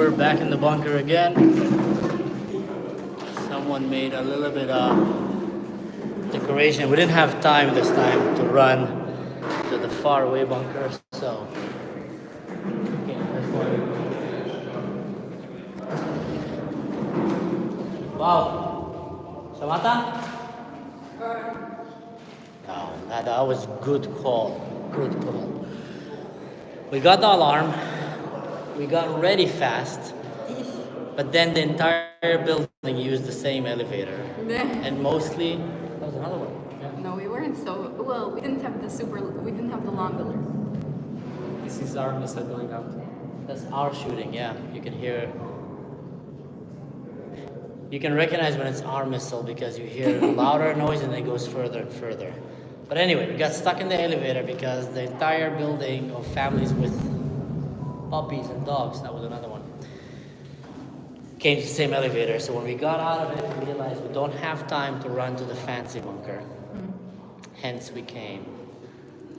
we're back in the bunker again. Someone made a little bit of decoration. We didn't have time this time to run to the far away bunker, so okay, this one. Wow, Samantha? No, that was good call. Good call. We got the alarm. We got ready fast, but then the entire building used the same elevator, and mostly that was another one. Yeah. No, we weren't so well. We didn't have the long alert. This is our missile going out. That's our shooting. Yeah, you can hear. You can recognize when it's our missile because you hear a louder noise and it goes further and further. But anyway, we got stuck in the elevator because the entire building of families with puppies and dogs, that was another one, came to the same elevator. So when we got out of it, we realized we don't have time to run to the fancy bunker. Hence we came.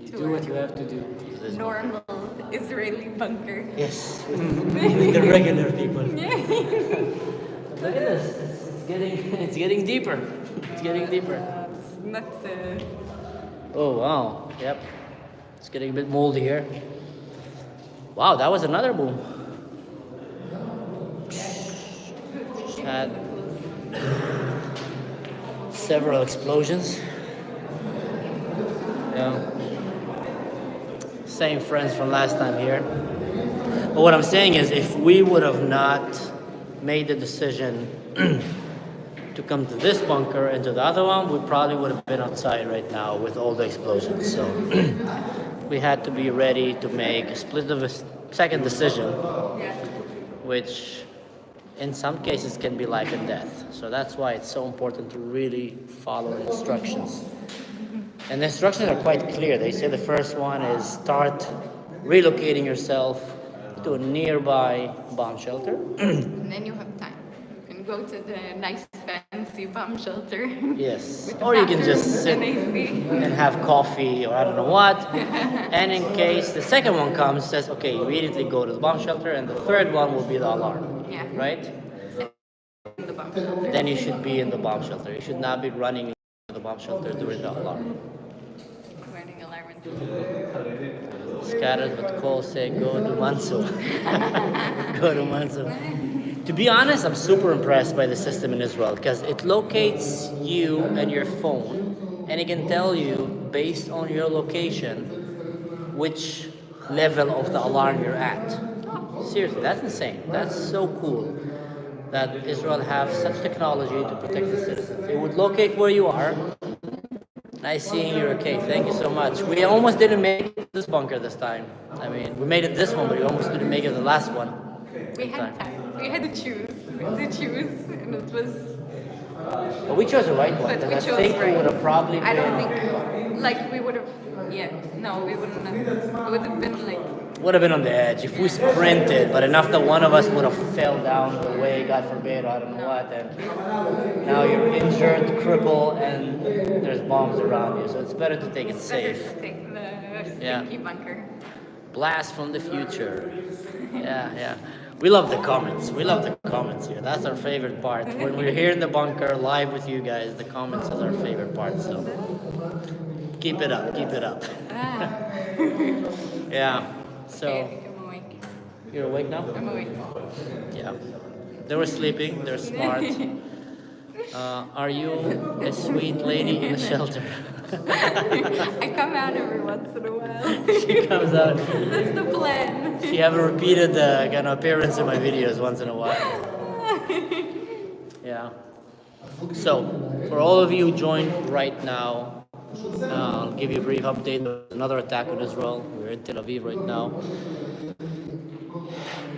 You do what you have to do. to this Normal Israeli bunker. bunker. Yes, the regular people. Look at this. It's getting deeper. It's getting deeper. It's not. Oh wow. Yep. It's getting a bit moldy here. Wow, that was another boom. Had several explosions. Yeah. Same friends from last time here. But what I'm saying is, if we would have not made the decision to come to this bunker and to the other one, we probably would have been outside right now with all the explosions. So we had to be ready to make a split of a second decision, which in some cases can be life and death. So that's why it's so important to really follow the instructions. And the instructions are quite clear. They say the first one is start relocating yourself to a nearby bomb shelter. And then you have time. You can go to the nice fancy bomb shelter. Yes. With the Or you can just bathroom sit and AC. and have coffee or I don't know what. And in case the second one comes, says, okay, immediately go to the bomb shelter, and the third one will be the alarm. Yeah. Right? The bomb shelter. Then you should be in the bomb shelter. You should not be running to the bomb shelter during the alarm. Running alarm. Scattered but call say go to Manso. Go to Manso. To be honest, I'm super impressed by the system in Israel because it locates you and your phone, and it can tell you based on your location which level of the alarm you're at. Seriously, that's insane. That's so cool that Israel have such technology to protect the citizens. It would locate where you are. Nice seeing you, okay. Thank you so much. We almost didn't make this bunker this time. I mean, we made it this one, but we almost didn't make it the last one. We had time. We had to choose. And it was. But we chose the right one, But we because I chose think it right. would have probably been... I don't think, like, we would have. Yeah, no, we wouldn't have. It would have been like. Would have been on the edge if we sprinted, but enough that one of us would have fell down the way, God forbid, I don't know what, and now you're injured, crippled, and there's bombs around you, so it's better to take it safe. Better to take the Yeah. stinky bunker. Blast from the future. Yeah. We love the comments. We love the comments here. That's our favorite part. When we're here in the bunker, live with you guys, the comments is our favorite part, so keep it up, keep it up. Yeah. So, Okay, I'm awake. you're awake now? I'm awake. Yeah. They were sleeping, they're smart. Are you a sweet lady in the shelter? I come out every once in a while. She comes out. That's the plan. She have a repeated kind of appearance in my videos once in a while. Yeah. So, for all of you who joined right now, I'll give you a brief update. There's another attack on Israel. We're in Tel Aviv right now.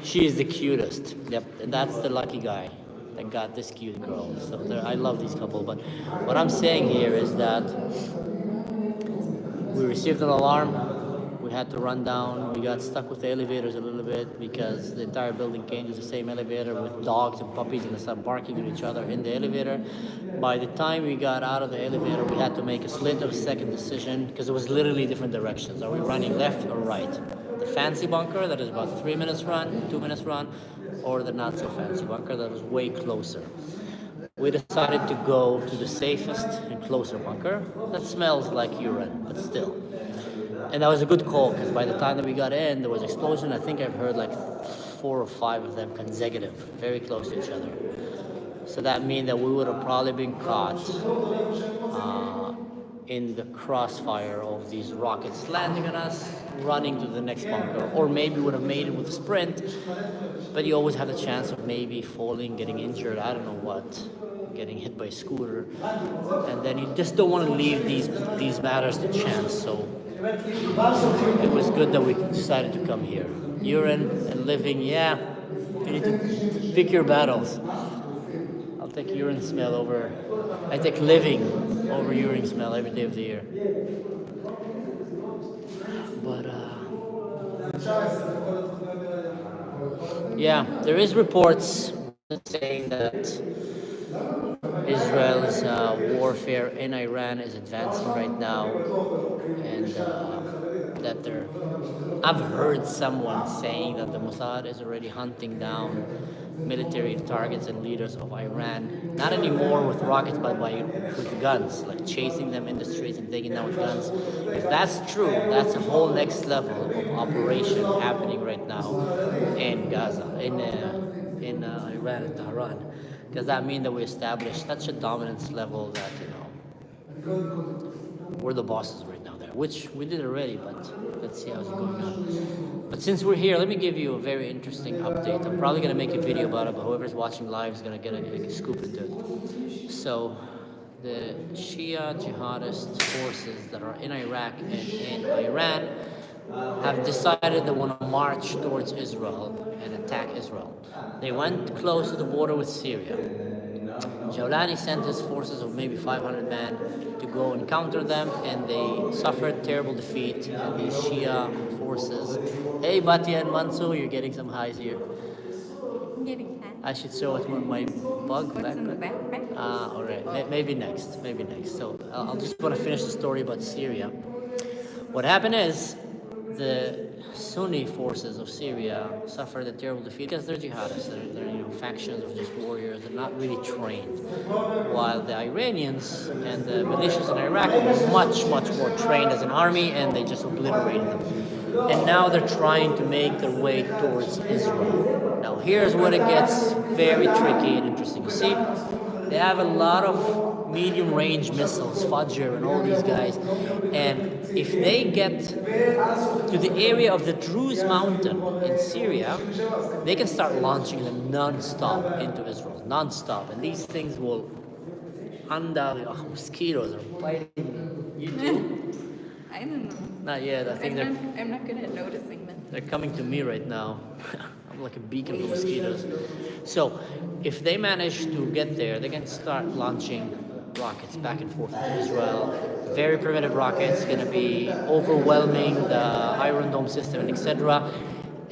She is the cutest. Yep, and that's the lucky guy that got this cute girl. So I love these couple. But what I'm saying here is that we received an alarm. We had to run down. We got stuck with the elevators a little bit because the entire building came to the same elevator with dogs and puppies, and they started barking at each other in the elevator. By the time we got out of the elevator, we had to make a split of a second decision because it was literally different directions. Are we running left or right? The fancy bunker that is about 3 minutes run, 2 minutes run, or the not so fancy bunker that is way closer. We decided to go to the safest and closer bunker that smells like urine, but still. And that was a good call because by the time that we got in, there was explosion. I think I've heard like 4 or 5 of them consecutive, very close to each other. So that means that we would have probably been caught in the crossfire of these rockets landing on us, running to the next bunker, or maybe would have made it with a sprint, but you always have the chance of maybe falling, getting injured, I don't know what, getting hit by a scooter, and then you just don't want to leave these matters to chance. So it was good that we decided to come here. Urine and living, yeah, you need to pick your battles. I'll take urine smell over, I take living over urine smell every day of the year. But yeah, there is reports saying that Israel's warfare in Iran is advancing right now, and that I've heard someone saying that the Mossad is already hunting down military targets and leaders of Iran, not anymore with rockets, but with guns, like chasing them in the streets and taking them with guns. If that's true, that's a whole next level of operation happening right now in Gaza, in Iran and Tehran. Because that means that we established such a dominance level that, we're the bosses right now there, which we did already, but let's see how's it going on. But since we're here, let me give you a very interesting update. I'm probably going to make a video about it, but whoever's watching live is going to get a scoop into it. So the Shia jihadist forces that are in Iraq and in Iran have decided they want to march towards Israel and attack Israel. They went close to the border with Syria. Jawlani sent his forces of maybe 500 men to go and counter them, and they suffered terrible defeat. And these Shia forces, hey Batia and Mansour, you're getting some highs here. I'm getting fat. I should show it with my bug What's in the backpack? all right, maybe next. So I'll just want to finish the story about Syria. What happened is the Sunni forces of Syria suffered a terrible defeat because they're jihadists. They're factions of just warriors. They're not really trained. While the Iranians and the militias in Iraq were much more trained as an army, and they just obliterated them. And now they're trying to make their way towards Israel. Now here's when it gets very tricky and interesting. You see, they have a lot of medium-range missiles, Fajr and all these guys, and if they get to the area of the Druze mountain in Syria, they can start launching them non-stop into Israel, non-stop, and these things will undoubtedly, mosquitoes are biting you too. I don't know. Not yet. I think I'm not good at noticing them. they're coming to me right now. I'm like a beacon for mosquitoes. So if they manage to get there, they can start launching rockets back and forth into Israel. Very primitive rockets, going to be overwhelming the Iron Dome system, and etc.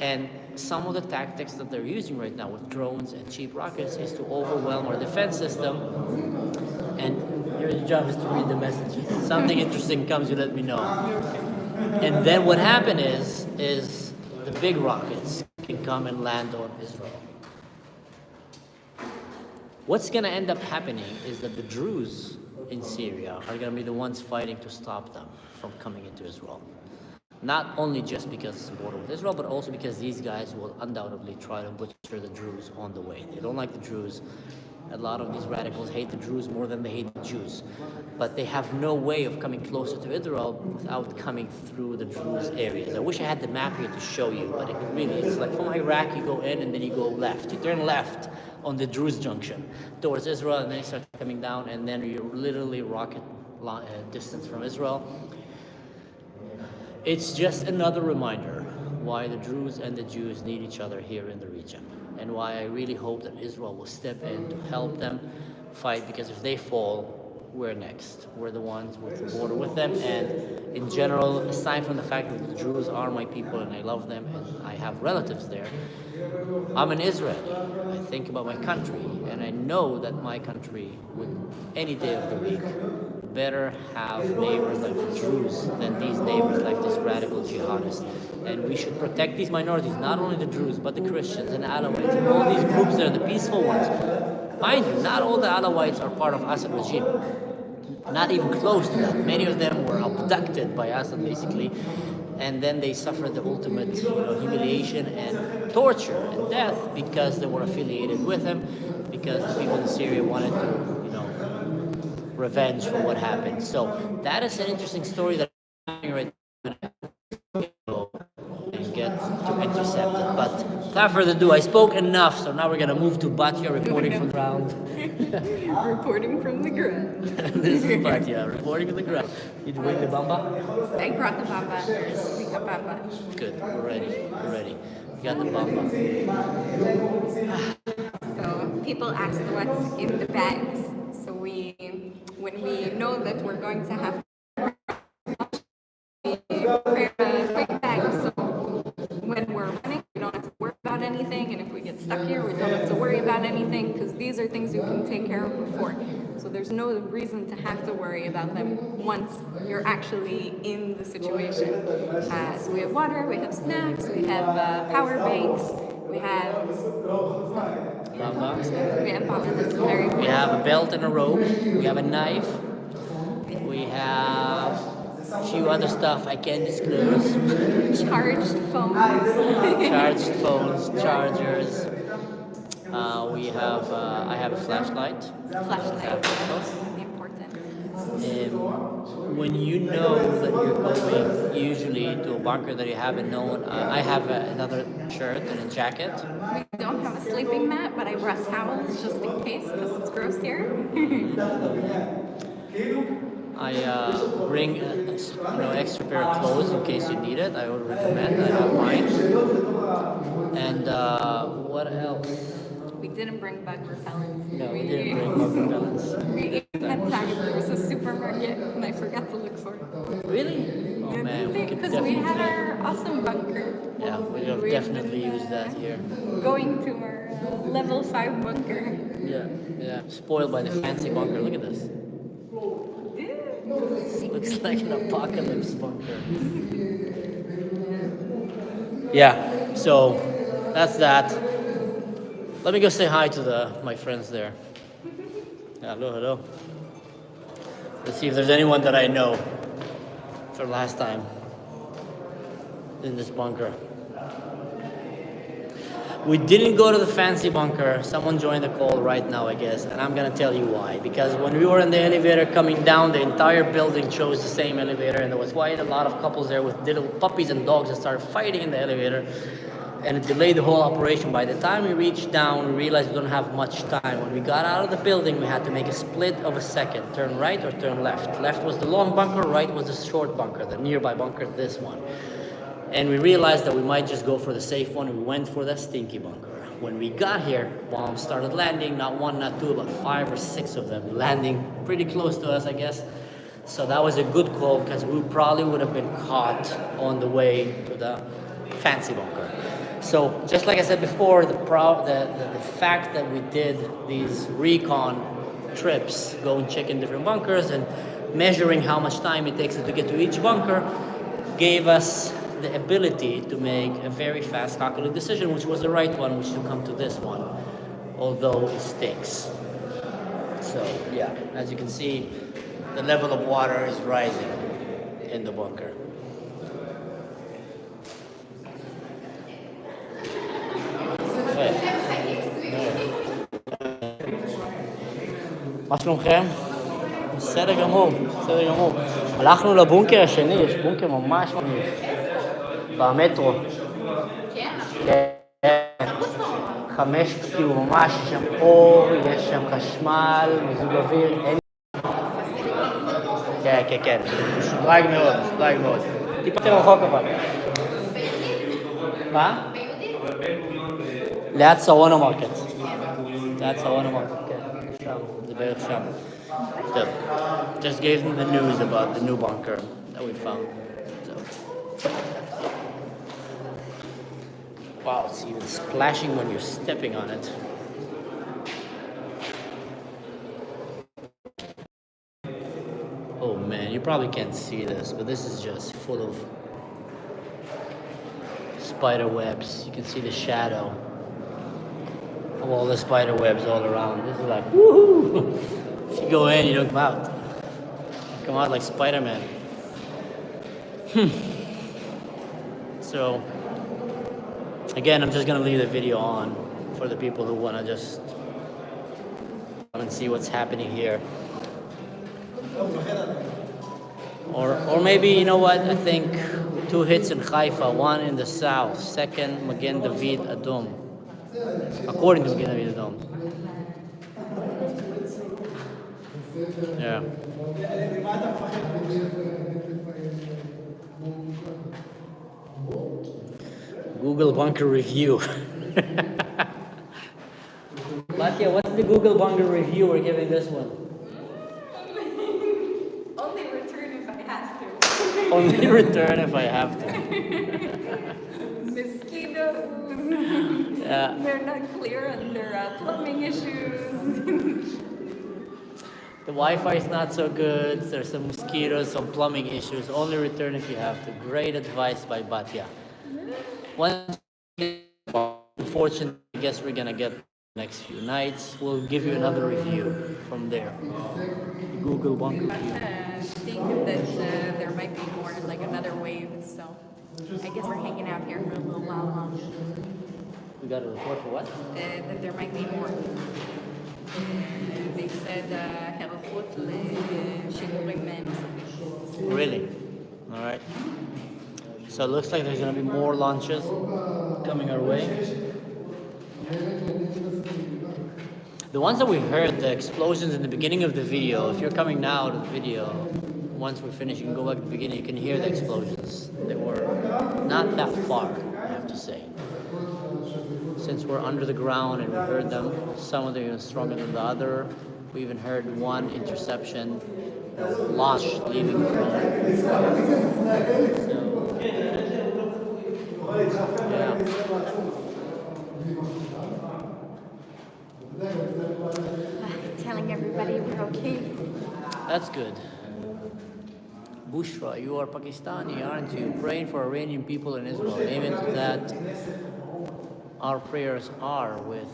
And some of the tactics that they're using right now with drones and cheap rockets is to overwhelm our defense system. And your job is to read the messages. Something interesting comes, you let me know. And then what happened is the big rockets can come and land on Israel. What's going to end up happening is that the Druze in Syria are going to be the ones fighting to stop them from coming into Israel. Not only just because it's a border with Israel, but also because these guys will undoubtedly try to butcher the Druze on the way. They don't like the Druze. A lot of these radicals hate the Druze more than they hate the Jews. But they have no way of coming closer to Israel without coming through the Druze areas. I wish I had the map here to show you, but it really is like from Iraq, you go in and then you go left. You turn left on the Druze junction towards Israel, and then you start coming down, and then you're literally rocket distance from Israel. It's just another reminder why the Druze and the Jews need each other here in the region, and why I really hope that Israel will step in to help them fight, because if they fall, we're next. We're the ones with the border with them, and in general, aside from the fact that the Jews are my people and I love them and I have relatives there, I'm an Israeli. I think about my country, and I know that my country would any day of the week better have neighbors like the Druze than these neighbors like this radical jihadist. And we should protect these minorities, not only the Druze, but the Christians and Alawites and all these groups that are the peaceful ones. Mind you, not all the Alawites are part of Assad regime. Not even close to that. Many of them were abducted by Assad, basically, and then they suffered the ultimate, humiliation and torture and death because they were affiliated with him, because the people in Syria wanted to, revenge for what happened. So that is an interesting story that I'm having right now and get to intercept it. But without further ado, I spoke enough, so now we're gonna move to Batya reporting from the ground. Reporting from the ground. This is Batya reporting from the ground. You bring the bamba? I brought the bamba. We got bamba. Good, we're ready. We're ready. We got the bamba. So people asked what's in the bags. So when we know that we're going to have we prepare a quick bag. So when we're running, we don't have to worry about anything. And if we get stuck here, we don't have to worry about anything because these are things you can take care of before. So there's no reason to have to worry about them once you're actually in the situation. So we have water, we have snacks, we have power banks, we have Bamba. we have bamba. That's very We have a belt and a rope. We have a knife. We have a few other stuff I can't disclose. charged phones. Charged phones, chargers. We have. I have a flashlight. Flashlight. Important. When you know that you're going usually to a bunker that you haven't known, I have another shirt and a jacket. We don't have a sleeping mat, but I brought towels just in case because it's gross here. I bring extra pair of clothes in case you need it. I would recommend. I have mine. And what else? We didn't bring bug repellent. No, we didn't bring bug repellents. We had time. There was a supermarket and I forgot to look for it. Really? Oh man, we could Because we had definitely. our awesome bunker. Yeah, we have definitely used that here. Going to our level 5 bunker. Yeah. Spoiled by the fancy bunker. Look at this. Looks like an apocalypse bunker. Yeah, so that's that. Let me go say hi to my friends there. Hello. Let's see if there's anyone that I know for last time in this bunker. We didn't go to the fancy bunker. Someone joined the call right now, I guess, and I'm gonna tell you why. Because when we were in the elevator coming down, the entire building chose the same elevator, and there was quite a lot of couples there with little puppies and dogs that started fighting in the elevator, and it delayed the whole operation. By the time we reached down, we realized we don't have much time. When we got out of the building, we had to make a split of a second. Turn right or turn left. Left was the long bunker, right was the short bunker, the nearby bunker, this one. And we realized that we might just go for the safe one. We went for the stinky bunker. When we got here, bombs started landing, not one, not two, but 5 or 6 of them landing pretty close to us, I guess. So that was a good call because we probably would have been caught on the way to the fancy bunker. So just like I said before, the fact that we did these recon trips, go and check in different bunkers and measuring how much time it takes to get to each bunker, gave us the ability to make a very fast calculated decision, which was the right one, which to come to this one, although it stinks. So yeah, as you can see, the level of water is rising in the bunker. מה שלומכם? בסדר גמור, בסדר גמור. הלכנו לבונקר השני, יש בונקר ממש מגניב. במטרו. כן. 5, כאילו ממש, יש שם אור, יש שם חשמל, מיזוג אוויר, אין... כן. משודרג מאוד. טיפה יותר רחוק אבל. מה? ליד סרונה מרקט. כן. שם, זה בערך שם. טוב. Just gave them the news about the new bunker that we found. So. Wow, it's even splashing when you're stepping on it. probably can't see this, but this is just full of spider webs. You can see the shadow of all the spider webs all around. This is like, woohoo! If you go in, you don't come out. You come out like Spider-Man. So, again, I'm just gonna leave the video on for the people who wanna just come and see what's happening here. Or maybe, you know what, I think 2 hits in Haifa, 1 in the south, second Magen David Adom, according to Magen David Adom. Yeah. Google bunker review. Latia, what's the Google bunker review we're giving this one? Only return if I have to. Only return if I have to. Mosquitoes. Yeah. They're not clear on their plumbing issues. The Wi-Fi is not so good. There's some mosquitoes, some plumbing issues. Only return if you have to. Great advice by Batya. Unfortunately, I guess we're gonna get next few nights. We'll give you another review from there. Google bunker review. I think that there might be more, like another wave. So I guess we're hanging out here for a little while longer. We got a report for what? That there might be more. They said היערכות לשחרורים נוספים. Really? All right. So it looks like there's going to be more launches coming our way. The ones that we heard, the explosions in the beginning of the video, if you're coming now to the video, once we're finished, you can go back to the beginning, you can hear the explosions. They were not that far, I have to say. Since we're under the ground and we heard them, some of them even stronger than the other. We even heard one interception, launch leaving from. Yeah. Telling everybody we're okay. That's good. Bushra, you are Pakistani, aren't you? Praying for Iranian people in Israel. Amen to that. Our prayers are with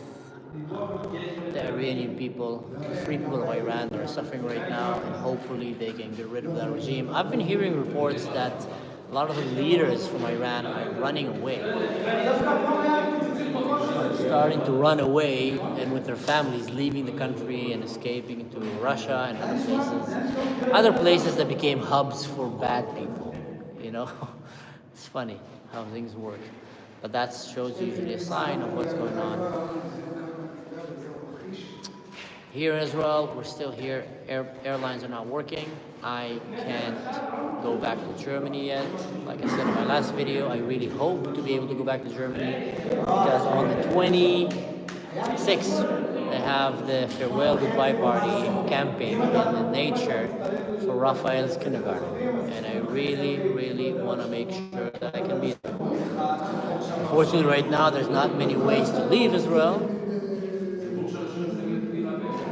the Iranian people, the free people of Iran that are suffering right now, and hopefully they can get rid of that regime. I've been hearing reports that a lot of the leaders from Iran are running away, starting to run away, and with their families leaving the country and escaping to Russia and other places that became hubs for bad people. You know, it's funny how things work. But that shows usually a sign of what's going on. Here in Israel, we're still here. Airlines are not working. I can't go back to Germany yet. Like I said in my last video, I really hope to be able to go back to Germany because on the 26th, they have the farewell goodbye party camping in the nature for Raphael's kindergarten. And I really, really want to make sure that I can be there. Unfortunately, right now, there's not many ways to leave Israel.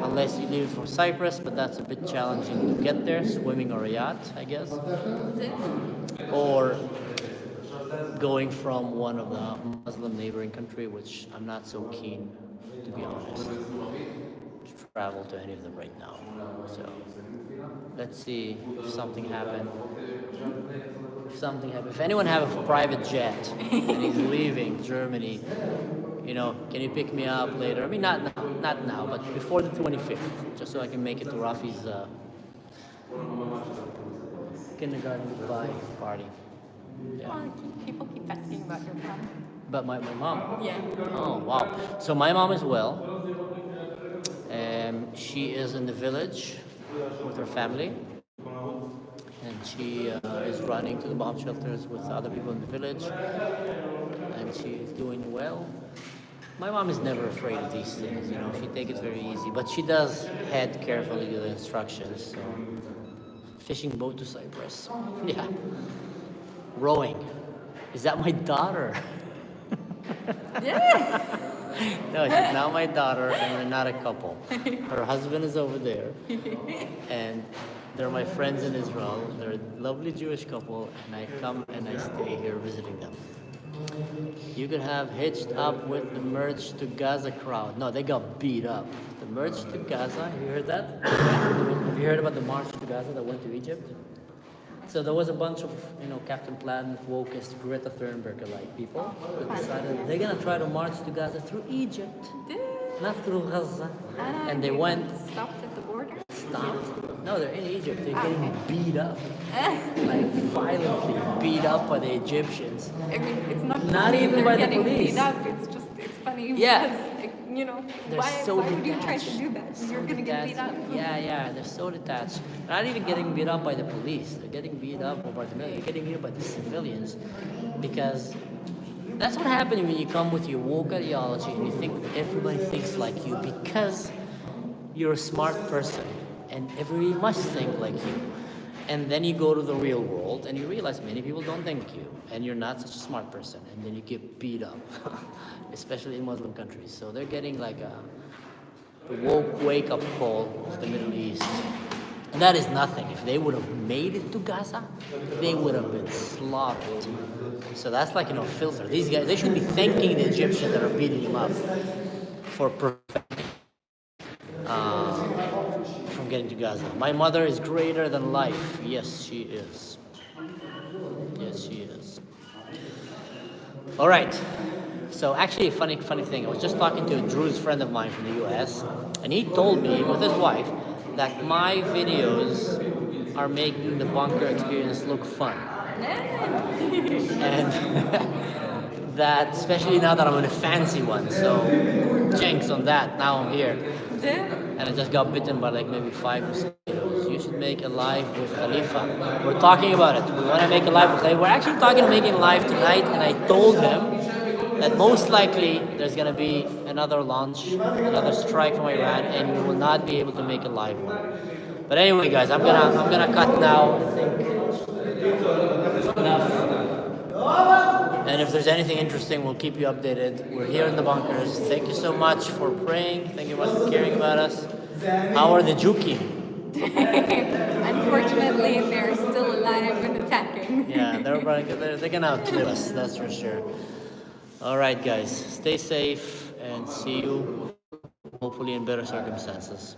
Unless you leave from Cyprus, but that's a bit challenging to get there, swimming or a yacht, I guess. Or going from one of the Muslim neighboring country, which I'm not so keen, to be honest, to travel to any of them right now. So let's see if something happened. If anyone have a private jet and he's leaving Germany, you know, can you pick me up later? I mean, not now, but before the 25th, just so I can make it to Rafi's kindergarten goodbye party. Yeah. Well, people keep asking about your mom. But my mom? Yeah. Oh, wow. So my mom as well. She is in the village with her family. And she is running to the bomb shelters with other people in the village. And she is doing well. My mom is never afraid of these things, you know. She takes it very easy. But she does head carefully to the instructions. So, fishing boat to Cyprus. Yeah. Rowing. Is that my daughter? Yeah. No, she's not my daughter, and we're not a couple. Her husband is over there. And They're my friends in Israel. They're a lovely Jewish couple, and I come and I stay here visiting them. You could have hitched up with the Merch to Gaza crowd. No, they got beat up. The Merch to Gaza, have you heard that? Have you heard about the March to Gaza that went to Egypt? So there was a bunch of, Captain Plaid, wokest, Greta Thunberg-like people who decided they're gonna try to march to Gaza through Egypt, not through Gaza. And they went, Stopped at the border. stopped. No, they're in Egypt. They're getting beat up, like violently beat up by the Egyptians. I mean, it's not Not funny even they're by the getting police. beat up. It's funny Yeah. because, They're why, so why would you try detached. to do that? So You're gonna get beat up. Yeah, they're so detached. They're not even getting beat up by the police. They're getting beat up by the military. They're getting beat up by the civilians, because that's what happens when you come with your woke ideology and you think that everybody thinks like you because you're a smart person and everybody must think like you. And then you go to the real world and you realize many people don't think you and you're not such a smart person, and then you get beat up, especially in Muslim countries. So they're getting like a woke wake-up call of the Middle East. And that is nothing. If they would have made it to Gaza, they would have been slaughtered. So that's like, filter. These guys, they should be thanking the Egyptians that are beating them up for preventing from getting to Gaza. My mother is greater than life. Yes, she is. Yes, she is. All right. So actually, a funny thing. I was just talking to a Druze friend of mine from the U.S., and he told me with his wife that my videos are making the bunker experience look fun. And that, especially now that I'm in a fancy one. So, jinx on that. Now I'm here. And I just got bitten by like maybe 5 mosquitoes. You should make a live with Khalifa. We're talking about it. We want to make a live with Khalifa. We're actually talking about making a live tonight, and I told him that most likely there's gonna be another launch, another strike from Iran, and we will not be able to make a live one. But anyway, guys, I'm gonna cut now. I think it's enough. And if there's anything interesting, we'll keep you updated. We're here in the bunkers. Thank you so much for praying. Thank you much for caring about us. How are the Juki? Unfortunately, they're still alive and attacking. Yeah, they're gonna outlive us. That's for sure. All right, guys, stay safe and see you hopefully in better circumstances.